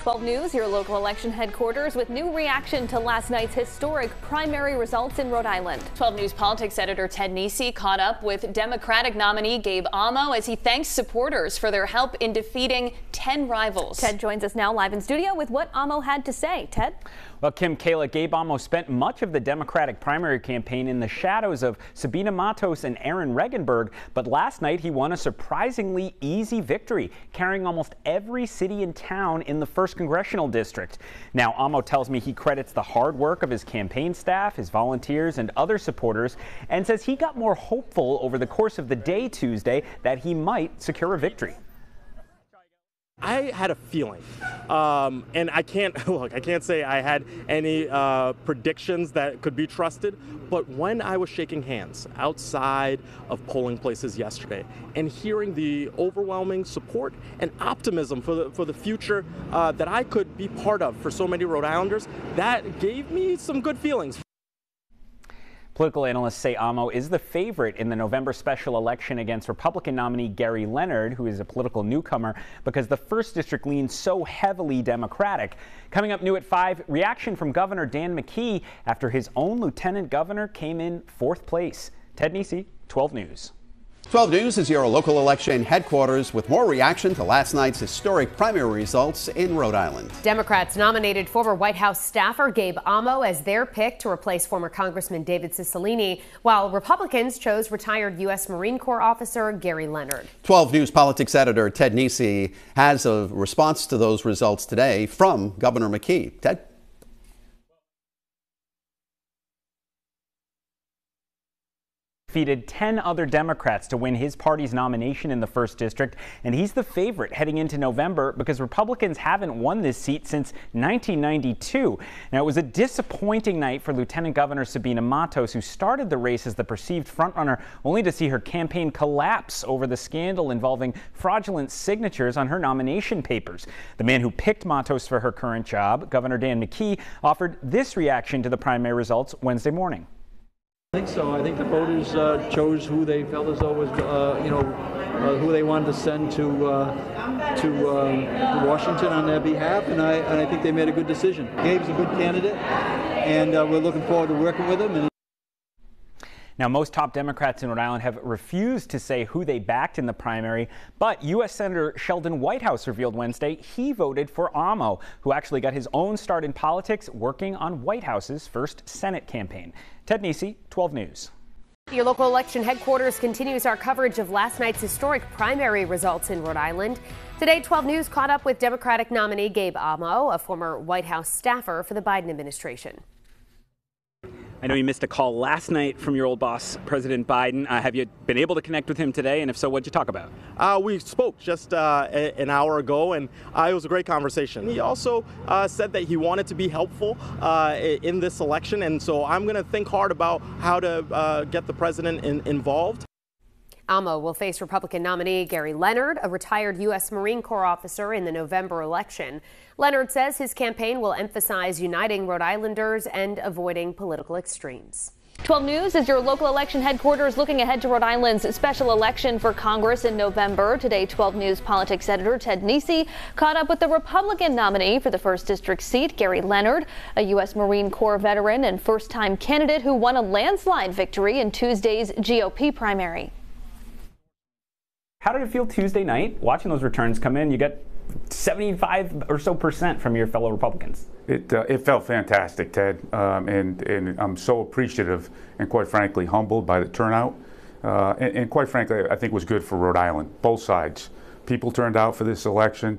12 News, your local election headquarters, with new reaction to last night's historic primary results in Rhode Island. 12 News politics editor Ted Nesi caught up with Democratic nominee Gabe Amo as he thanks supporters for their help in defeating 10 rivals. Ted joins us now live in studio with what Amo had to say. Ted? Well, Kim, Kayla, Gabe Amo spent much of the Democratic primary campaign in the shadows of Sabina Matos and Aaron Regenberg, but last night he won a surprisingly easy victory, carrying almost every city and town in the 1st Congressional District. Now, Amo tells me he credits the hard work of his campaign staff, his volunteers, and other supporters, and says he got more hopeful over the course of the day Tuesday that he might secure a victory. I had a feeling, and I can't say I had any predictions that could be trusted, but when I was shaking hands outside of polling places yesterday and hearing the overwhelming support and optimism for the future that I could be part of for so many Rhode Islanders, that gave me some good feelings. Political analysts say Amo is the favorite in the November special election against Republican nominee Gerry Leonard, who is a political newcomer, because the 1st District leans so heavily Democratic. Coming up new at 5, reaction from Governor Dan McKee after his own lieutenant governor came in 4th place. Ted Nesi, 12 News. 12 News is your local election headquarters with more reaction to last night's historic primary results in Rhode Island. Democrats nominated former White House staffer Gabe Amo as their pick to replace former Congressman David Cicilline, while Republicans chose retired U.S. Marine Corps officer Gerry Leonard. 12 News politics editor Ted Nesi has a response to those results today from Governor McKee. Ted? Defeated 10 other Democrats to win his party's nomination in the 1st District, and he's the favorite heading into November because Republicans haven't won this seat since 1992. Now, it was a disappointing night for Lieutenant Governor Sabina Matos, who started the race as the perceived frontrunner, only to see her campaign collapse over the scandal involving fraudulent signatures on her nomination papers. The man who picked Matos for her current job, Governor Dan McKee, offered this reaction to the primary results Wednesday morning. I think so. I think the voters chose who they felt as though was, who they wanted to send to Washington on their behalf, and I think they made a good decision. Gabe's a good candidate, and we're looking forward to working with him. Now, most top Democrats in Rhode Island have refused to say who they backed in the primary, but U.S. Senator Sheldon Whitehouse revealed Wednesday he voted for Amo, who actually got his own start in politics working on Whitehouse's first Senate campaign. Ted Nesi, 12 News. Your local election headquarters continues our coverage of last night's historic primary results in Rhode Island. Today, 12 News caught up with Democratic nominee Gabe Amo, a former White House staffer for the Biden administration. I know you missed a call last night from your old boss, President Biden. Have you been able to connect with him today? And if so, what'd you talk about? We spoke just an hour ago, and it was a great conversation. He also said that he wanted to be helpful in this election, and so I'm going to think hard about how to get the president involved. Amo will face Republican nominee Gerry Leonard, a retired U.S. Marine Corps officer, in the November election. Leonard says his campaign will emphasize uniting Rhode Islanders and avoiding political extremes. 12 News is your local election headquarters looking ahead to Rhode Island's special election for Congress in November. Today, 12 News politics editor Ted Nesi caught up with the Republican nominee for the 1st District seat, Gerry Leonard, a U.S. Marine Corps veteran and first-time candidate who won a landslide victory in Tuesday's GOP primary. How did it feel Tuesday night watching those returns come in? You got 75% or so from your fellow Republicans. It felt fantastic, Ted, and I'm so appreciative and quite frankly humbled by the turnout. And quite frankly, I think it was good for Rhode Island, both sides. People turned out for this election.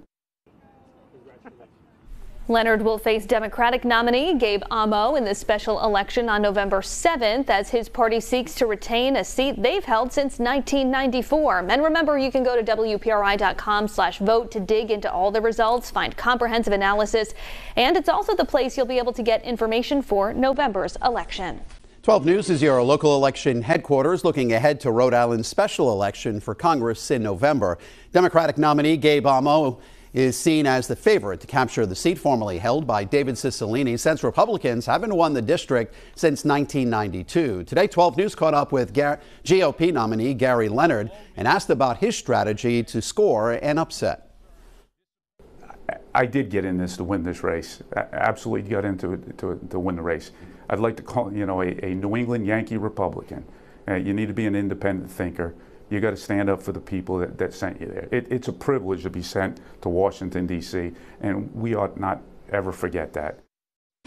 Leonard will face Democratic nominee Gabe Amo in the special election on November 7th as his party seeks to retain a seat they've held since 1994. And remember, you can go to WPRI.com/vote to dig into all the results, find comprehensive analysis, and it's also the place you'll be able to get information for November's election. 12 News is your local election headquarters looking ahead to Rhode Island's special election for Congress in November. Democratic nominee Gabe Amo is seen as the favorite to capture the seat formerly held by David Cicilline since Republicans haven't won the district since 1992. Today, 12 News caught up with GOP nominee Gerry Leonard and asked about his strategy to score an upset. I did get in this to win this race. Absolutely got into it to win the race. I'd like to call, you know, a New England Yankee Republican. You need to be an independent thinker. You got to stand up for the people that sent you there. It's a privilege to be sent to Washington, D.C., and we ought not ever forget that.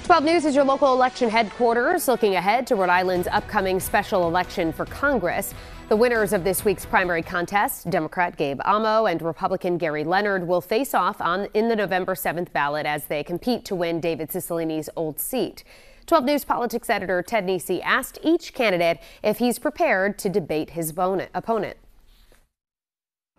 12 News is your local election headquarters, looking ahead to Rhode Island's upcoming special election for Congress. The winners of this week's primary contest, Democrat Gabe Amo and Republican Gerry Leonard, will face off in the November 7th ballot as they compete to win David Cicilline's old seat. 12 News politics editor Ted Nesi asked each candidate if he's prepared to debate his opponent.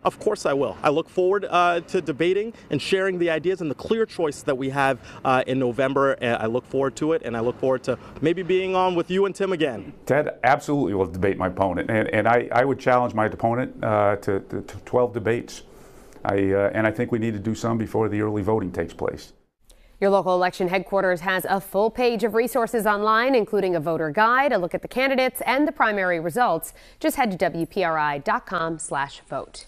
Of course I will. I look forward to debating and sharing the ideas and the clear choice that we have in November. I look forward to it, and I look forward to maybe being on with you and Tim again. Ted absolutely will debate my opponent, and I would challenge my opponent to 12 debates. And I think we need to do some before the early voting takes place. Your local election headquarters has a full page of resources online, including a voter guide, a look at the candidates, and the primary results. Just head to WPRI.com/vote.